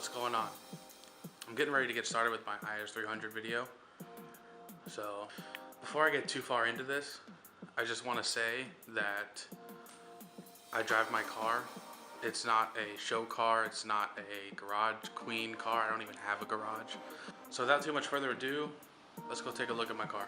what's going on? I'm getting ready to get started with my IS300 video. So before I get too far into this, I just want to say that I drive my car. It's not a show car, it's not a garage queen car, I don't even have a garage. So without too much further ado, let's go take a look at my car.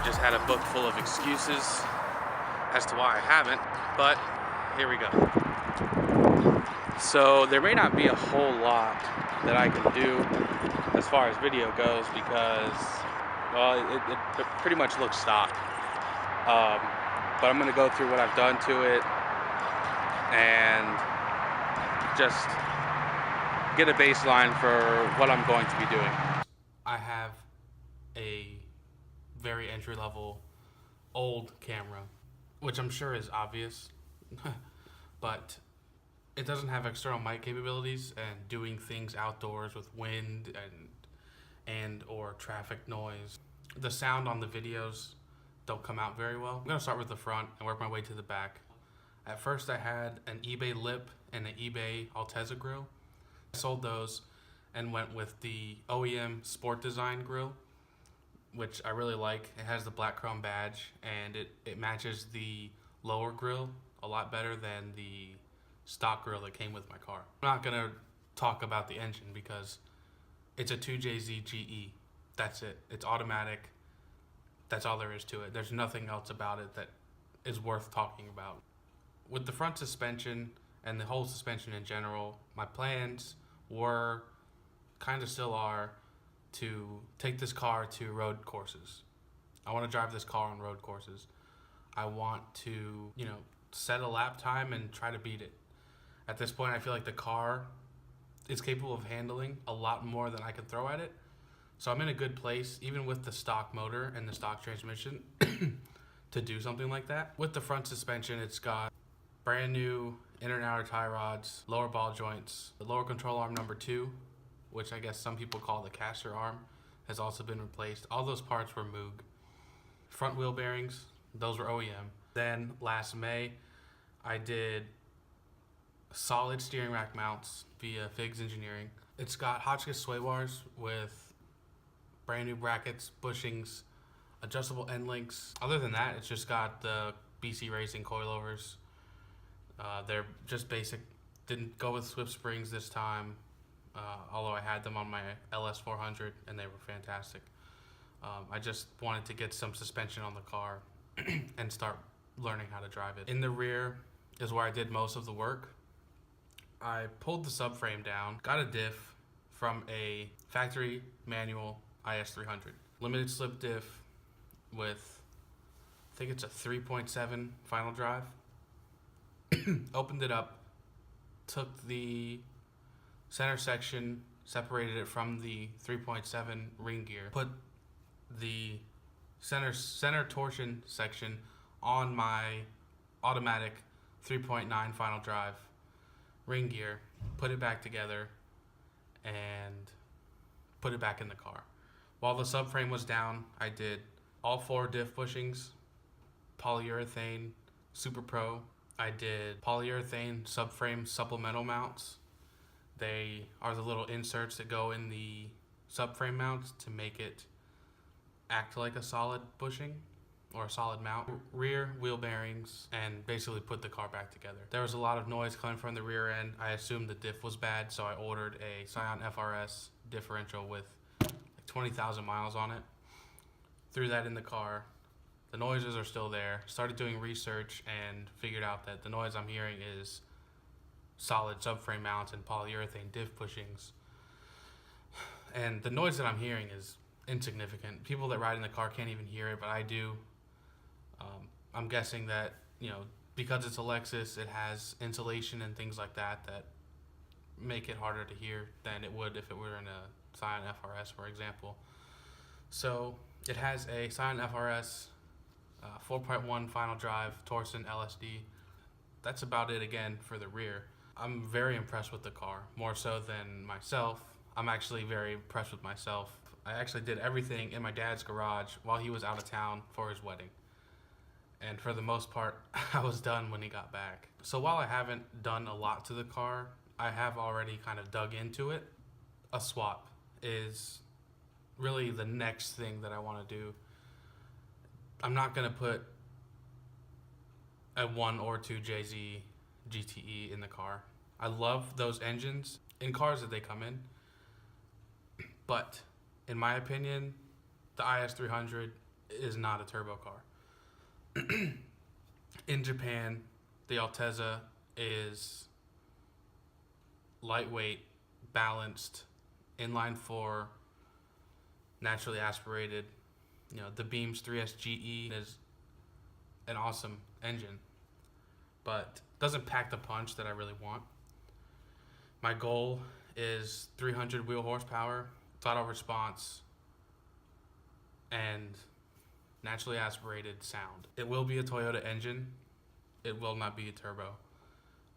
Just had a book full of excuses as to why I haven't, but here we go. So there may not be a whole lot that I can do as far as video goes because, well, it pretty much looks stock. But I'm going to go through what I've done to it and just get a baseline for what I'm going to be doing. I have a very entry-level old camera, which I'm sure is obvious, but it doesn't have external mic capabilities, and doing things outdoors with wind and or traffic noise, the sound on the videos don't come out very well. I'm gonna start with the front and work my way to the back. At first I had an eBay lip and an eBay Altezza grill. I sold those and went with the OEM Sport Design grill, which I really like. It has the black chrome badge and it matches the lower grill a lot better than the stock grill that came with my car. I'm not gonna talk about the engine because it's a 2JZ GE. That's it. It's automatic. That's all there is to it. There's nothing else about it that is worth talking about. With the front suspension and the whole suspension in general, my plans were, kind of still are, to take this car to road courses. I want to drive this car on road courses. I want to, set a lap time and try to beat it. At this point, I feel like the car is capable of handling a lot more than I can throw at it. So I'm in a good place, even with the stock motor and the stock transmission, to do something like that. With the front suspension, it's got brand new inner and outer tie rods, lower ball joints, the lower control arm number 2, which I guess some people call the caster arm, has also been replaced. All those parts were Moog. Front wheel bearings, those were OEM. Then last May, I did solid steering rack mounts via Figs Engineering. It's got Hotchkiss sway bars with brand new brackets, bushings, adjustable end links. Other than that, it's just got the BC Racing coilovers. They're just basic. Didn't go with Swift springs this time. Although I had them on my LS400 and they were fantastic. I just wanted to get some suspension on the car and start learning how to drive it. In the rear is where I did most of the work. I pulled the subframe down, got a diff from a factory manual IS300. Limited slip diff with, I think it's a 3.7 final drive. Opened it up, took the center section, separated it from the 3.7 ring gear, put the center torsion section on my automatic 3.9 final drive ring gear, put it back together, and put it back in the car. While the subframe was down, I did all 4 diff bushings, polyurethane Super Pro. I did polyurethane subframe supplemental mounts. They are the little inserts that go in the subframe mounts to make it act like a solid bushing or a solid mount. Rear wheel bearings, and basically put the car back together. There was a lot of noise coming from the rear end. I assumed the diff was bad, so I ordered a Scion FRS differential with like 20,000 miles on it. Threw that in the car. The noises are still there. Started doing research and figured out that the noise I'm hearing is solid subframe mounts and polyurethane diff bushings. And the noise that I'm hearing is insignificant. People that ride in the car can't even hear it, but I do. I'm guessing that, because it's a Lexus, it has insulation and things like that that make it harder to hear than it would if it were in a Scion FRS, for example. So it has a Scion FRS 4.1 final drive Torsen LSD. That's about it again for the rear. I'm very impressed with the car, more so than myself. I'm actually very impressed with myself. I actually did everything in my dad's garage while he was out of town for his wedding. And for the most part, I was done when he got back. So while I haven't done a lot to the car, I have already kind of dug into it. A swap is really the next thing that I want to do. I'm not going to put a 1 or 2 JZ GTE in the car. I love those engines in cars that they come in. But in my opinion, the IS300 is not a turbo car. In Japan, the Altezza is lightweight, balanced, inline 4, naturally aspirated. The Beams 3S GE is an awesome engine, but doesn't pack the punch that I really want. My goal is 300 wheel horsepower, throttle response, and naturally aspirated sound. It will be a Toyota engine. It will not be a turbo.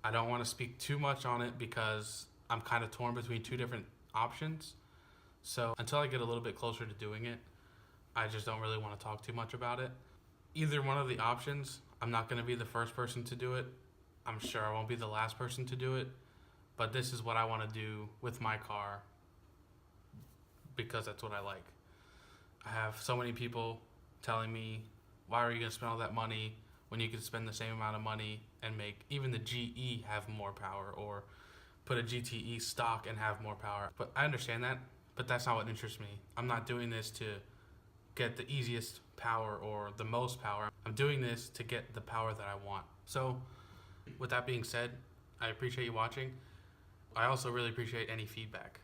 I don't want to speak too much on it because I'm kind of torn between 2 different options. So until I get a little bit closer to doing it, I just don't really want to talk too much about it. Either one of the options, I'm not going to be the first person to do it. I'm sure I won't be the last person to do it. But this is what I want to do with my car because that's what I like. I have so many people telling me, why are you going to spend all that money when you could spend the same amount of money and make even the GE have more power, or put a GTE stock and have more power? But I understand that, but that's not what interests me. I'm not doing this to get the easiest power or the most power. I'm doing this to get the power that I want. So with that being said, I appreciate you watching. I also really appreciate any feedback.